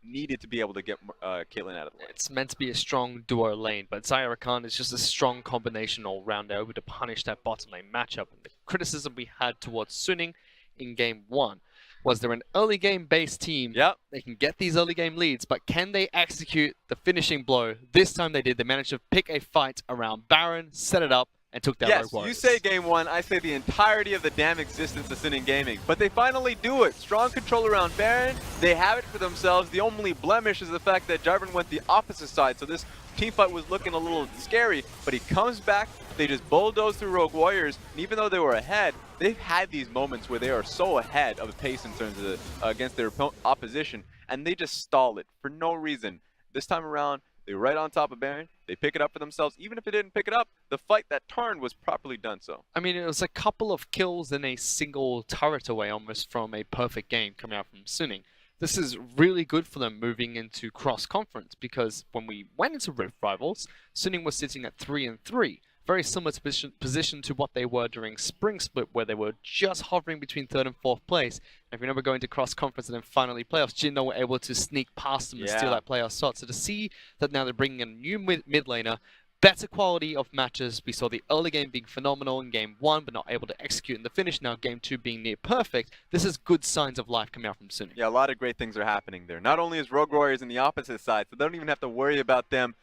needed to be able to get Caitlyn out of the lane. It's meant to be a strong duo lane, but Xayah Rakan is just a strong combination all round over to punish that bottom lane matchup. And the criticism we had towards Suning in game 1 was they're an early game based team. They can get these early game leads, but can they execute the finishing blow? This time they did. They managed to pick a fight around Baron, set it up, and took down Rogue Warriors. You say game 1, I say the entirety of the damn existence of Suning Gaming. But they finally do it. Strong control around Baron. They have it for themselves. The only blemish is the fact that Jarvan went the opposite side. So this team fight was looking a little scary. But he comes back. They just bulldoze through Rogue Warriors. And even though they were ahead, they've had these moments where they are so ahead of the pace in terms of against their opposition. And they just stall it for no reason. This time around, they were right on top of Baron. They pick it up for themselves. Even if they didn't pick it up, the fight that turned was properly done so. I mean, it was a couple of kills and a single turret away almost from a perfect game coming out from Suning. This is really good for them moving into cross-conference because when we went into Rift Rivals, Suning was sitting at 3-3. Very similar to position to what they were during Spring Split, where they were just hovering between 3rd and 4th place. And if you remember going to cross-conference and then finally playoffs, Jinno were able to sneak past them and steal that playoff spot. So to see that now they're bringing in a new mid laner, better quality of matches. We saw the early game being phenomenal in game 1, but not able to execute in the finish. Now game 2 being near perfect. This is good signs of life coming out from Suning. Yeah, a lot of great things are happening there. Not only is Rogue Warriors in the opposite side, so they don't even have to worry about them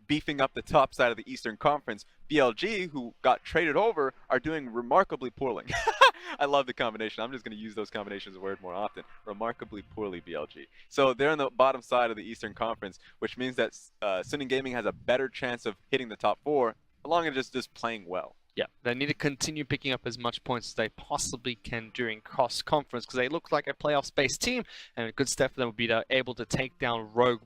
beefing up the top side of the Eastern Conference. BLG, who got traded over, are doing remarkably poorly. I love the combination. I'm just going to use those combinations of word more often. Remarkably poorly, BLG. So they're on the bottom side of the Eastern Conference, which means that Suning Gaming has a better chance of hitting the top 4, along with just playing well. Yeah, they need to continue picking up as much points as they possibly can during cross-conference, because they look like a playoff-based team, and a good step for them would be to able to take down Rogue